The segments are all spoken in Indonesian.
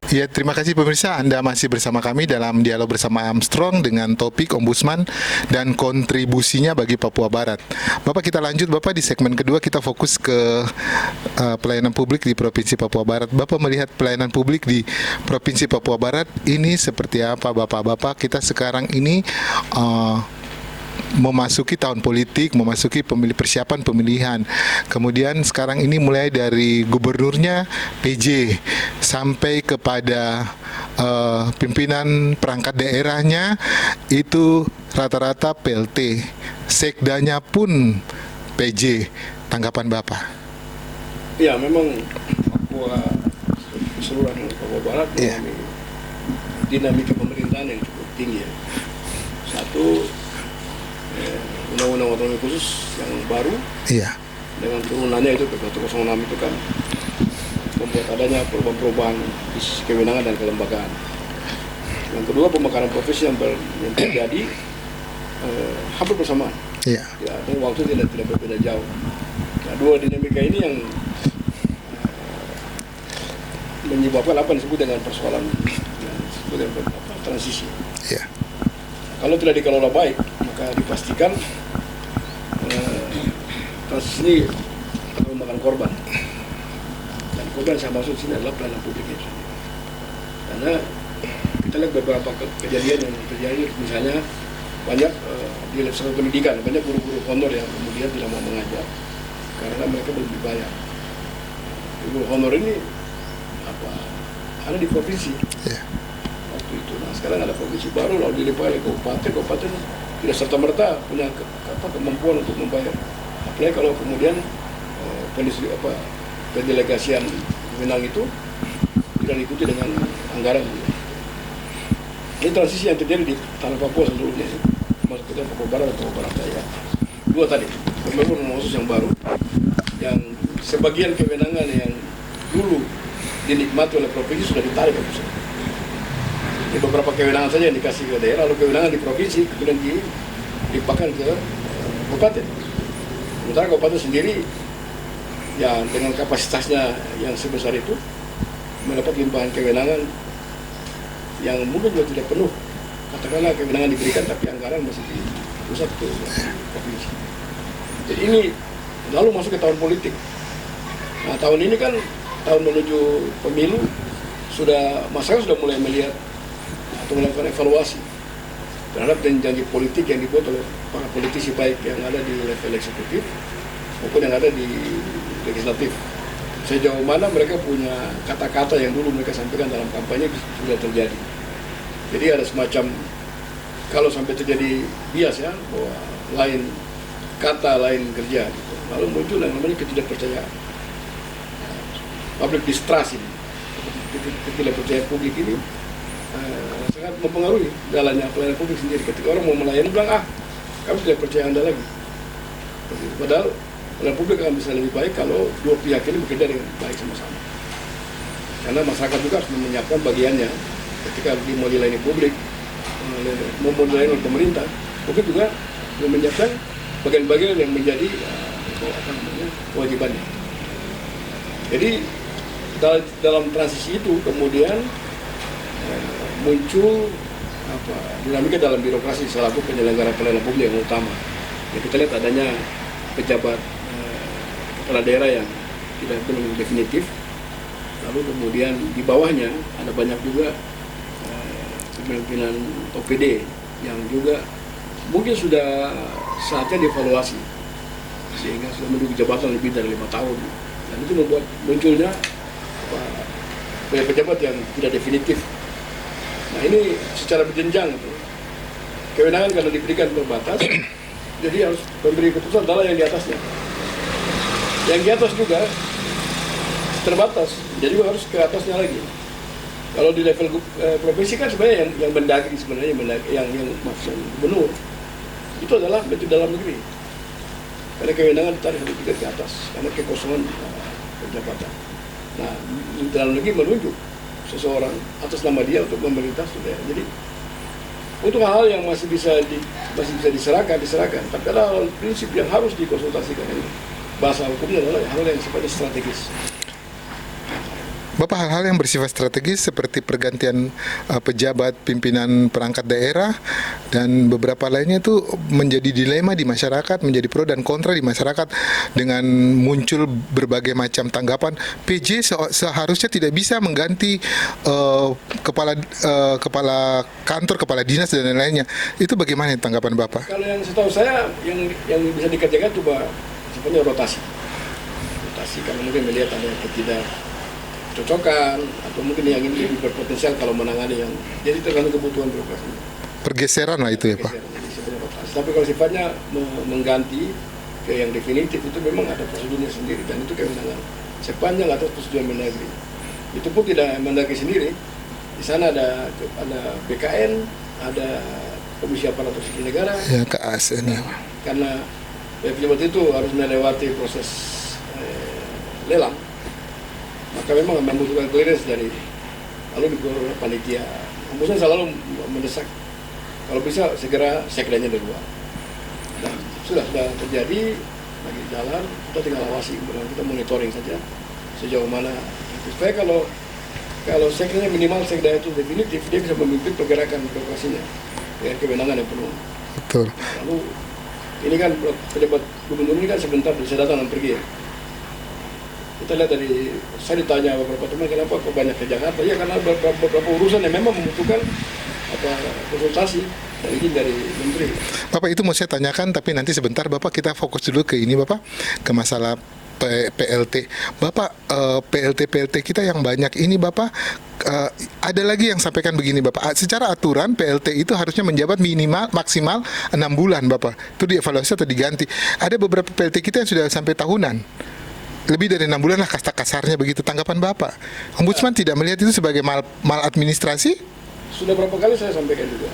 Ya, terima kasih pemirsa. Anda masih bersama kami dalam dialog bersama Armstrong dengan topik Ombudsman dan kontribusinya bagi Papua Barat. Bapak, kita lanjut. Bapak, di segmen kedua kita fokus ke pelayanan publik di Provinsi Papua Barat. Bapak melihat pelayanan publik di Provinsi Papua Barat ini seperti apa, Bapak? Kita sekarang ini memasuki tahun politik, memasuki persiapan pemilihan. Kemudian sekarang ini mulai dari gubernurnya PJ sampai kepada pimpinan perangkat daerahnya itu rata-rata PLT. Sekdanya pun PJ. Tanggapan Bapak? Ya, memang Papua keseluruhan Papua Barat mengalami dinamika pemerintahan yang cukup tinggi ya. Satu, undang-undang otonomi khusus yang baru dengan turunannya itu PP 106 itu kan membuat adanya perubahan-perubahan di sisi kewenangan dan kelembagaan. Yang kedua, pemekaran profesi yang terjadi hampir bersamaan. Ya, dan waktu tidak berbeda jauh. Nah, dua dinamika ini yang menyebabkan apa yang disebut dengan persoalan yang disebut dengan transisi. Kalau tidak dikelola baik, maka dipastikan transisi ini akan memakan korban. Dan korban yang saya maksud sini adalah pelayanan publik itu. Karena kita lihat beberapa kejadian yang terjadi, misalnya banyak di sektor pendidikan, banyak guru-guru honor yang kemudian tidak mau mengajar karena mereka belum dibayar. Guru honor ini ada di provinsi. Waktu itu. Nah, sekarang ada provinsi baru lalu dilimpahkan oleh kabupaten tidak serta-merta punya kemampuan untuk membayar. Apalagi kalau kemudian pendelegasian wewenang itu tidak diikuti dengan anggaran. Ini transisi yang terjadi di tanah Papua seluruhnya, maksudnya Papua Barat atau Papua Barat Daya. Dua tadi, pembangunan khusus yang baru, yang sebagian kewenangan yang dulu dinikmati oleh provinsi sudah ditarik ke pusat. Di beberapa kewenangan saja yang dikasih ke daerah, lalu kewenangan di provinsi kemudian dilimpahkan ke kabupaten. Sementara kabupaten sendiri ya dengan kapasitasnya yang sebesar itu mendapat limpahan kewenangan yang mungkin juga tidak penuh. Katakanlah kewenangan diberikan tapi anggaran masih di pusat ke provinsi. Jadi ini lalu masuk ke tahun politik. Nah, tahun ini kan tahun menuju pemilu, masyarakat sudah mulai melihat atau melakukan evaluasi terhadap janji politik yang dibuat oleh para politisi baik yang ada di level eksekutif maupun yang ada di legislatif. Sejauh mana mereka punya kata-kata yang dulu mereka sampaikan dalam kampanye sudah terjadi. Jadi ada semacam, kalau sampai terjadi bias ya, bahwa lain kata, lain kerja gitu. Lalu muncul yang namanya ketidakpercayaan. Public distrust ini, ketidakpercayaan publik ini sangat mempengaruhi jalannya pelayanan publik sendiri. Ketika orang mau melayani bilang, kami tidak percaya Anda lagi. Padahal pelayanan publik akan bisa lebih baik kalau dua pihak ini bekerja dengan baik sama-sama. Karena masyarakat juga harus menyiapkan bagiannya ketika mau dilayani publik, mau dilayani oleh pemerintah, publik juga menyiapkan bagian-bagian yang menjadi kewajibannya. Jadi dalam transisi itu kemudian muncul dinamika dalam birokrasi selaku penyelenggara pelayanan publik yang utama. Ya, kita lihat adanya pejabat kepala daerah yang belum definitif, lalu kemudian di bawahnya ada banyak juga kepemimpinan OPD yang juga mungkin sudah saatnya dievaluasi sehingga sudah menduduki jabatan lebih dari 5 tahun, dan itu membuat munculnya pejabat yang tidak definitif. Nah, ini secara berjenjang itu. Kewenangan karena diberikan terbatas, jadi harus memberi keputusan adalah yang di atasnya. Yang di atas juga terbatas, jadi juga harus ke atasnya lagi. Kalau di level provinsi kan sebenarnya yang mendagri sebenarnya yang maksud gubernur itu adalah menteri dalam negeri. Karena kewenangan ditarik lebih ke atas karena kekosongan jabatan. Nah, dalam negeri menunjuk seseorang atas nama dia untuk memerintah daerah. Jadi untuk hal-hal yang masih bisa diserahkan. Tapi ada hal prinsip yang harus dikonsultasikan. Ini bahasa hukumnya adalah hal yang sifatnya strategis. Bapak, hal-hal yang bersifat strategis seperti pergantian pejabat pimpinan perangkat daerah dan beberapa lainnya itu menjadi dilema di masyarakat, menjadi pro dan kontra di masyarakat dengan muncul berbagai macam tanggapan. PJ seharusnya tidak bisa mengganti kepala kantor, kepala dinas dan lain-lainnya. Itu bagaimana tanggapan Bapak? Kalau yang setahu saya yang bisa dikerjakan coba sebenarnya rotasi kalau mungkin melihat ada ketidakcocokan atau mungkin yang ini lebih berpotensial kalau menangani yang jadi tergantung kebutuhan birokrasi. Pergeseran lah itu ya Pak. Jadi sebenarnya rotasi. Tapi kalau sifatnya mengganti ke yang definitif itu memang ada prosedurnya sendiri dan itu kewenangan sepanjang atas persetujuan Mendagri. Itu pun tidak Mendagri sendiri. Di sana ada BKN, ada Komisi Aparatur Sipil Negara. Ya, ke ASN ya. Karena pejabat itu harus melewati proses lelang, maka memang membutuhkan clearance dari lalu di panitia. Ombudsman selalu mendesak kalau bisa segera sekdanya dari luar. Dan sudah terjadi lagi jalan, kita tinggal awasi, kemudian kita monitoring saja sejauh mana. Supaya kalau sekdanya minimal sekda itu definitif, dia bisa memimpin pergerakan birokrasinya dengan kewenangan yang penuh. Betul. Lalu ini kan pejabat gubernur ini kan sebentar bisa datang dan pergi ya. Kita lihat saya ditanya beberapa teman kenapa kok banyak ke Jakarta, ya karena beberapa urusan yang memang membutuhkan konsultasi dan izin dari menteri. Bapak, itu mau saya tanyakan, tapi nanti sebentar Bapak, kita fokus dulu ke ini Bapak, ke masalah PLT. Bapak, PLT kita yang banyak ini Bapak, ada lagi yang sampaikan begini Bapak, secara aturan PLT itu harusnya menjabat maksimal 6 bulan Bapak, itu dievaluasi atau diganti. Ada beberapa PLT kita yang sudah sampai tahunan, lebih dari 6 bulan lah kasarnya begitu. Tanggapan Bapak, Ombudsman tidak melihat itu sebagai maladministrasi? Sudah berapa kali saya sampaikan juga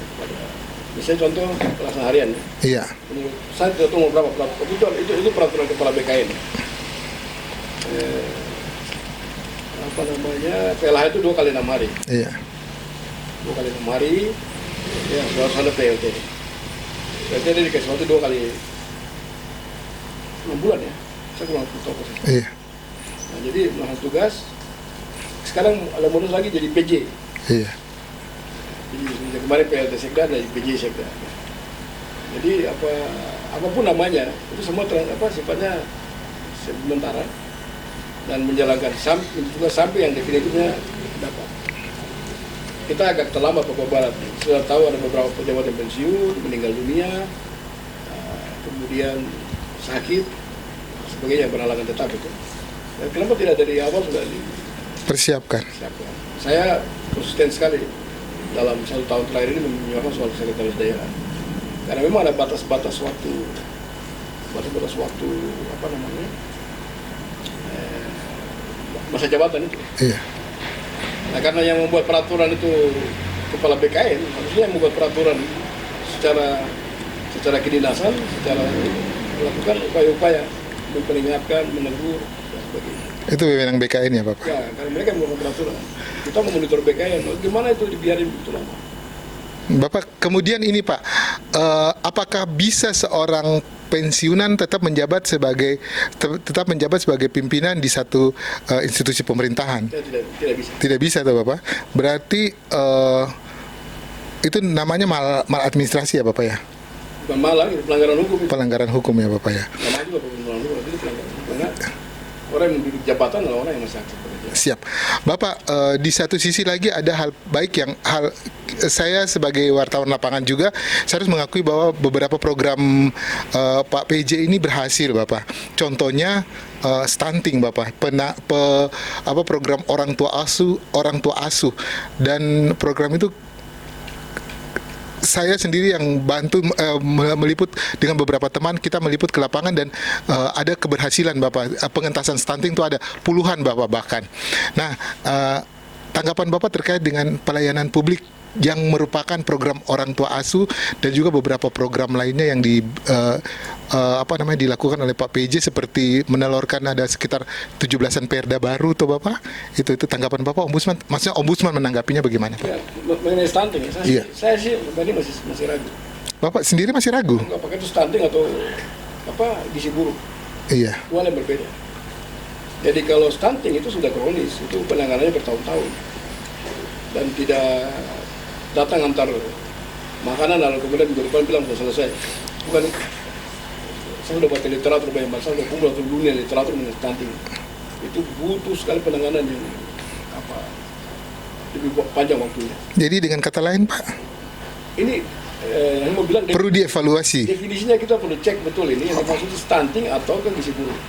misalnya contoh pelaksanaan harian. Iya. Saya tidak tahu berapa itu peraturan kepala BKN. PLH itu 2 kali 6 hari. Iya. 2 kali 6 hari, ya harus ada PLT. PLT dia dikasih waktu 2 kali 6 bulan ya. Saya kurang tahu. Iya. Nah, jadi melakukan tugas. Sekarang ada modus lagi jadi PJ. Iya. Jadi kemarin PLT Sekda dan PJ Sekda. Jadi apapun namanya itu semua sifatnya sementara dan menjalankan sampai yang definitifnya dapat. Kita agak terlambat Papua Barat. Sudah tahu ada beberapa pejabat yang pensiun, meninggal dunia, kemudian sakit, sebagainya berhalangan tetap itu. Dan kenapa tidak dari awal sudah Persiapkan. Saya konsisten sekali dalam 1 tahun terakhir ini menyuarakan soal sekretaris daerah. Karena memang ada batas-batas waktu masa jabatan itu. Iya. Nah, karena yang membuat peraturan itu kepala BKN, harusnya yang membuat peraturan secara kedinasan, secara melakukan upaya-upaya memperingatkan, menegur, dan sebagainya. Itu wewenang BKN ya Bapak? Ya, karena mereka yang membuat peraturan. Kita memonitor BKN, gimana itu dibiarin begitu lama? Bapak, kemudian ini Pak, apakah bisa seorang pensiunan tetap menjabat sebagai pimpinan di satu institusi pemerintahan? Tidak bisa. Tidak bisa tuh Bapak. Berarti itu namanya maladministrasi ya Bapak ya? Bukan malah, itu pelanggaran hukum. Pelanggaran hukum ya Bapak ya? Nama juga pelanggaran hukum, itu pelanggaran hukum. Karena orang yang menduduki jabatan adalah orang yang masih aktif bekerja. Siap. Bapak, di satu sisi lagi ada hal baik yang saya sebagai wartawan lapangan juga, saya harus mengakui bahwa beberapa program Pak PJ ini berhasil Bapak. Contohnya stunting Bapak, program orang tua asuh dan program itu saya sendiri yang bantu meliput dengan beberapa teman, kita meliput ke lapangan dan ada keberhasilan Bapak, pengentasan stunting itu ada puluhan Bapak bahkan. Nah, tanggapan Bapak terkait dengan pelayanan publik yang merupakan program orang tua asuh dan juga beberapa program lainnya yang dilakukan oleh Pak PJ seperti menelurkan ada sekitar 17-an perda baru tuh Bapak. Itu tanggapan Bapak Ombudsman, maksudnya Ombudsman menanggapinya bagaimana? Ya, mengenai stunting, saya sih masih ragu. Bapak sendiri masih ragu? Apakah itu stunting atau gizi buruk? Iya. Dua hal yang berbeda. Jadi kalau stunting itu sudah kronis, itu penanganannya bertahun-tahun dan tidak datang antar makanan lalu kemudian minggu depan bilang sudah selesai. Bukan, saya sudah baca literatur banyak bahasa, sudah kumpul satu dunia literatur mengenai stunting. Itu butuh sekali penanganan yang lebih panjang waktunya. Jadi dengan kata lain Pak, Ini yang mau bilang perlu dievaluasi. definisinya kita perlu cek betul ini yang maksud stunting atau kan gizi buruk.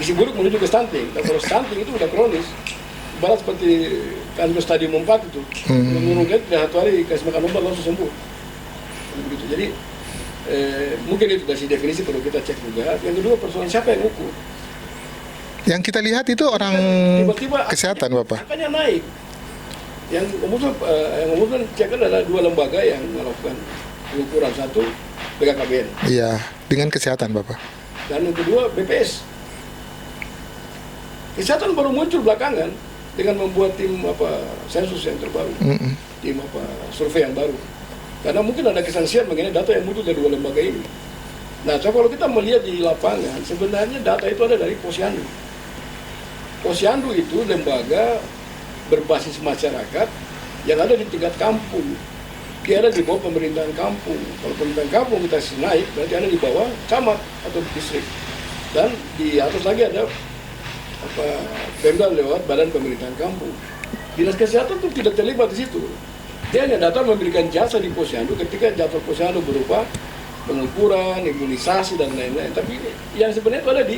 Gizi buruk menuju ke stunting. Dan kalau stunting itu udah kronis, ibarat seperti kanker stadium 4 itu, menurunkan tidak satu hari kasih makan obat langsung sembuh. Begitu. Jadi mungkin itu dari definisi perlu kita cek juga. Yang kedua persoalan siapa yang ukur. Yang kita lihat itu orang Tiba-tiba kesehatan Bapak. angkanya naik. Yang umumnya cek adalah dua lembaga yang melakukan pengukuran, satu BKKBN Iya, dengan kesehatan Bapak. dan yang kedua BPS. Kesehatan baru muncul belakangan dengan membuat tim sensus yang terbaru, tim survei yang baru. Karena mungkin ada kesangsian mengenai data yang muncul dari dua lembaga ini. Nah, kalau kita melihat di lapangan, sebenarnya data itu ada dari Posyandu. Posyandu itu lembaga berbasis masyarakat yang ada di tingkat kampung. Dia ada di bawah pemerintahan kampung. Kalau pemerintahan kampung kita naik, berarti ada di bawah camat atau distrik. Dan di atas lagi ada Pemda lewat Badan Pemerintahan Kampung. Dinas Kesehatan itu tidak terlibat di situ. Dia hanya datang memberikan jasa di Posyandu ketika jadwal Posyandu berupa pengukuran, imunisasi dan lain-lain. Tapi yang sebenarnya itu ada di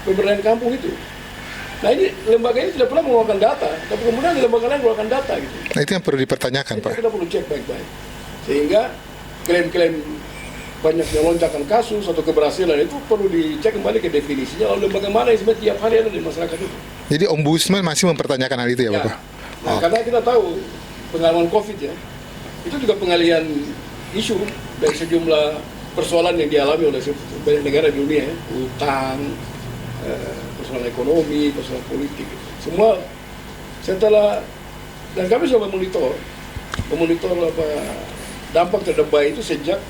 pemerintahan kampung itu. Nah ini lembaga ini tidak pernah mengeluarkan data, tapi kemudian di lembaga lain mengeluarkan data gitu. Nah itu yang perlu dipertanyakan Pak. Kita perlu cek baik-baik. Sehingga klaim-klaim banyaknya lonjakan kasus atau keberhasilan itu perlu dicek kembali ke definisinya. Lalu lembaga mana yang sebenarnya tiap hari ada di masyarakat itu. Jadi Ombudsman masih mempertanyakan hal itu ya Bapak? Nah, karena kita tahu pengalaman COVID ya, itu juga pengalihan isu dari sejumlah persoalan yang dialami oleh banyak negara di dunia ya. Utang, persoalan ekonomi, persoalan politik, semua setelah dan kami sudah memonitor dampak terhadap bayi itu sejak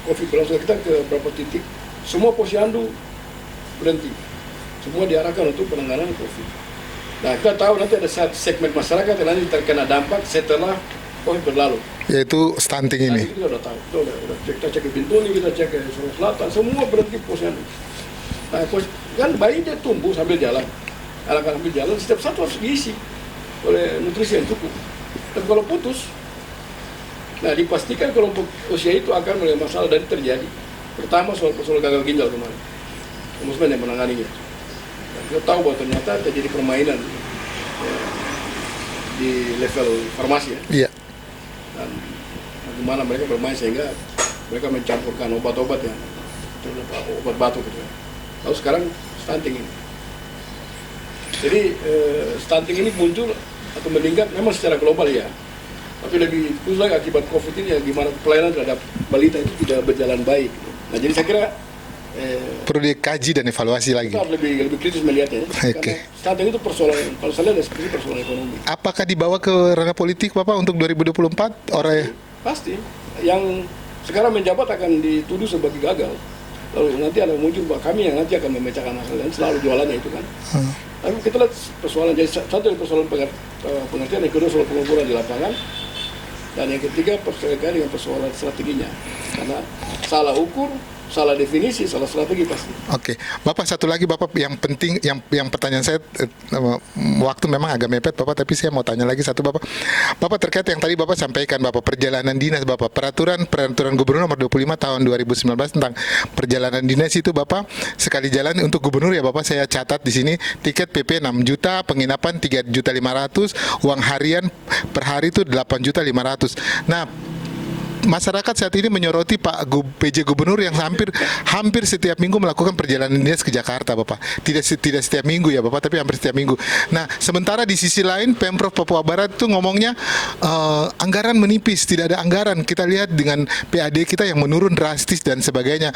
COVID berlangsung. Kita ke beberapa titik, semua posyandu berhenti, semua diarahkan untuk penanganan COVID. Nah kita tahu nanti ada segmen masyarakat yang nanti terkena dampak setelah COVID berlalu. Yaitu stunting ini. Nah, kita sudah tahu, kita cek ke Bintuni, kita cek ke Sulawesi Selatan, semua berhenti posyandu. Nah, kan bayi dia tumbuh sambil jalan, anak-anak sambil jalan, setiap satu harus diisi oleh nutrisi yang cukup. Dan kalau putus, nah dipastikan kelompok usia itu akan mulai masalah dan terjadi. Pertama soal gagal ginjal kemarin, Ombudsman yang menanganinya. Dan kita tahu bahwa ternyata terjadi permainan di level farmasi ya. Iya. Dan bagaimana mereka bermain sehingga mereka mencampurkan obat-obat yang obat batuk gitu ya. Lalu sekarang stunting ini. Jadi stunting ini muncul atau meningkat memang secara global ya. Tapi lebih khusus lagi akibat COVID ini ya gimana pelayanan terhadap balita itu tidak berjalan baik. Nah jadi saya kira perlu dikaji dan evaluasi lagi. kita harus lebih kritis melihatnya. Oke. Karena stunting itu persoalan, kalau saya lihat seperti persoalan ekonomi. Apakah dibawa ke ranah politik Bapak untuk 2024? Pasti. Yang sekarang menjabat akan dituduh sebagai gagal. Lalu nanti ada muncul bahwa kami yang nanti akan memecahkan masalah dan selalu jualannya itu kan. Tapi kita lihat persoalan, jadi satu dari persoalan pengertian, yang kedua soal pengukuran di lapangan, dan yang ketiga terkait dengan persoalan strateginya. Karena salah ukur, salah definisi, salah strategi pasti. Oke, Bapak satu lagi Bapak yang penting, yang pertanyaan saya waktu memang agak mepet Bapak, tapi saya mau tanya lagi satu Bapak. Bapak terkait yang tadi Bapak sampaikan Bapak perjalanan dinas Bapak, peraturan Gubernur nomor 25 tahun 2019 tentang perjalanan dinas itu Bapak sekali jalan untuk gubernur ya Bapak, saya catat di sini tiket PP 6 juta, penginapan 3.500.000, uang harian per hari itu 8.500.000. Nah, masyarakat saat ini menyoroti Pak PJ Gubernur yang hampir setiap minggu melakukan perjalanan dinas ke Jakarta, Bapak. Tidak setiap minggu ya, Bapak, tapi hampir setiap minggu. Nah, sementara di sisi lain Pemprov Papua Barat itu ngomongnya anggaran menipis, tidak ada anggaran. Kita lihat dengan PAD kita yang menurun drastis dan sebagainya.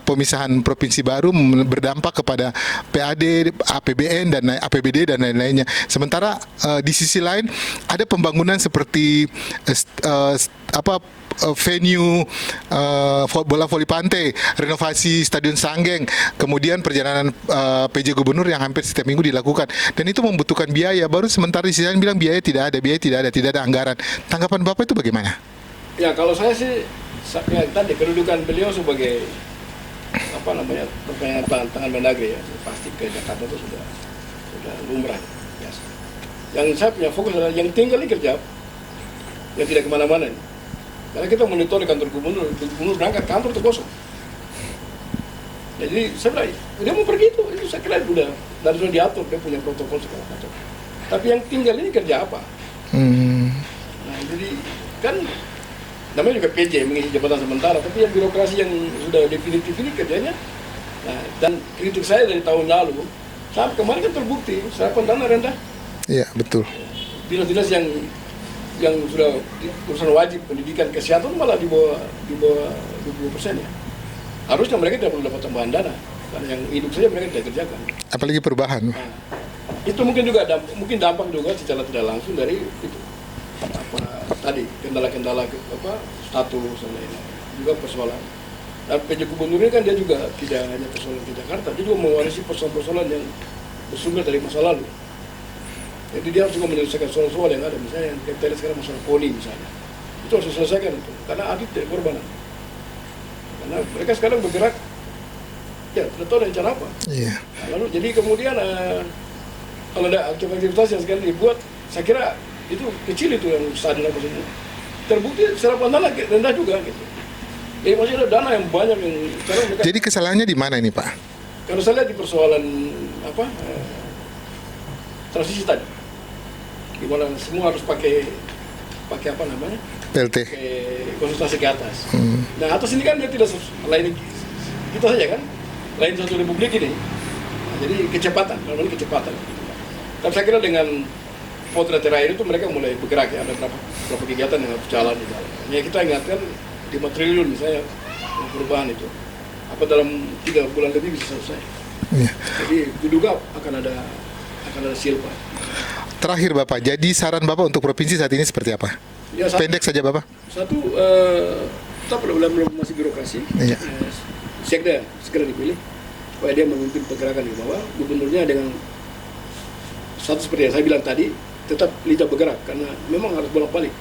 Pemisahan provinsi baru berdampak kepada PAD, APBN dan APBD dan lain-lainnya. Sementara di sisi lain ada pembangunan seperti venue bola voli pantai, renovasi Stadion Sanggeng, kemudian perjalanan PJ Gubernur yang hampir setiap minggu dilakukan, dan itu membutuhkan biaya. Baru sementara di sisi lain bilang biaya tidak ada anggaran. Tanggapan Bapak itu bagaimana? Ya kalau saya sih ya, tadi kedudukan beliau sebagai tangan Mendagri ya, pasti ke Jakarta itu sudah lumrah biasa. Yang saya punya fokus adalah yang tinggal di kerja, yang tidak kemana-mana. Karena kita monitor di kantor gubernur berangkat kantor itu kosong. Jadi saya bilang, dia mau pergi itu saya kira sudah diatur, dia punya protokol segala macam. Tapi yang tinggal ini kerja apa? Nah jadi kan namanya juga PJ, mengisi jabatan sementara, tapi yang birokrasi yang sudah definitif ini kerjanya. Nah, dan kritik saya dari tahun lalu sampai kemarin kan terbukti serapan dana rendah. Iya betul. Dinas-dinas yang sudah urusan wajib pendidikan kesehatan malah di bawah 20% ya. Harusnya mereka tidak perlu dapat tambahan dana, karena yang hidup saja mereka tidak kerjakan. Apalagi perubahan. Nah, itu mungkin juga dampak juga secara tidak langsung dari itu tadi kendala-kendala status dan lain-lain, juga persoalan. Dan PJ Gubernur ini kan dia juga tidak hanya persoalan ke Jakarta, dia juga mewarisi persoalan-persoalan yang bersumber dari masa lalu. Jadi dia harus juga menyelesaikan soal-soal yang ada, misalnya yang kita lihat sekarang masalah poni misalnya, itu harus diselesaikan itu, karena adit tidak korban. Karena mereka sekarang bergerak, ya tidak tahu rencana apa. Iya. Nah, lalu jadi kemudian kalau ada aktivitas yang sekarang dibuat, saya kira itu kecil itu yang stadion apa semua. Terbukti serapan dana rendah juga gitu. Jadi masih ada dana yang banyak yang sekarang mereka. Jadi kesalahannya di mana ini Pak? Kalau saya lihat di persoalan transisi tadi, di mana semua harus pakai apa namanya? PLT. Konsultasi ke atas. Nah atas ini kan dia tidak lain kita saja kan, lain satu republik ini. Nah, jadi kecepatan, namanya kecepatan. Tapi saya kira dengan potret terakhir itu mereka mulai bergerak ya, ada berapa kegiatan yang harus jalan di dalam. Ya kita ingatkan 5 triliun misalnya perubahan itu, apa dalam 3 bulan lebih bisa selesai. Ya. Jadi diduga akan ada silpa. Terakhir Bapak, jadi saran Bapak untuk provinsi saat ini seperti apa? Ya, pendek saja Bapak. Satu, kita belum masih birokrasi. Iya. Sekda segera dipilih supaya dia memimpin pergerakan di bawah. Gubernurnya dengan satu seperti yang saya bilang tadi, tetap lidah bergerak karena memang harus bolak-balik.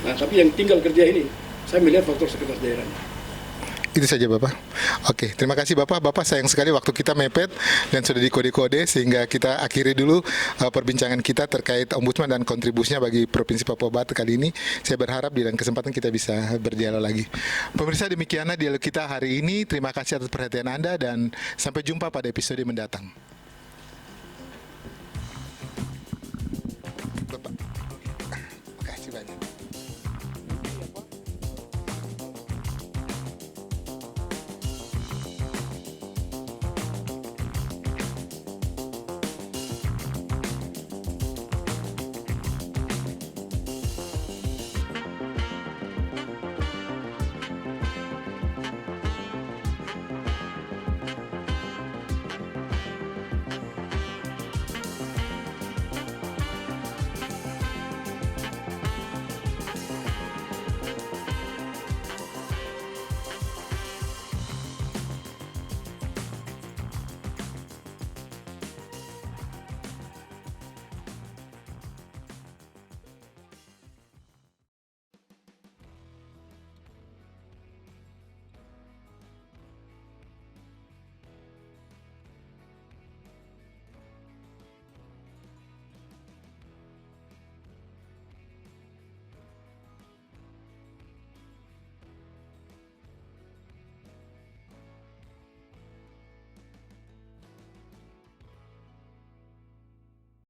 Nah, tapi yang tinggal kerja ini, saya melihat faktor sekretaris daerahnya. Itu saja Bapak. Oke, terima kasih Bapak. Bapak sayang sekali waktu kita mepet dan sudah dikode-kode sehingga kita akhiri dulu perbincangan kita terkait Ombudsman dan kontribusinya bagi Provinsi Papua Barat kali ini. Saya berharap di lain kesempatan kita bisa berdialog lagi. Pemirsa, demikianlah dialog kita hari ini. Terima kasih atas perhatian Anda dan sampai jumpa pada episode mendatang.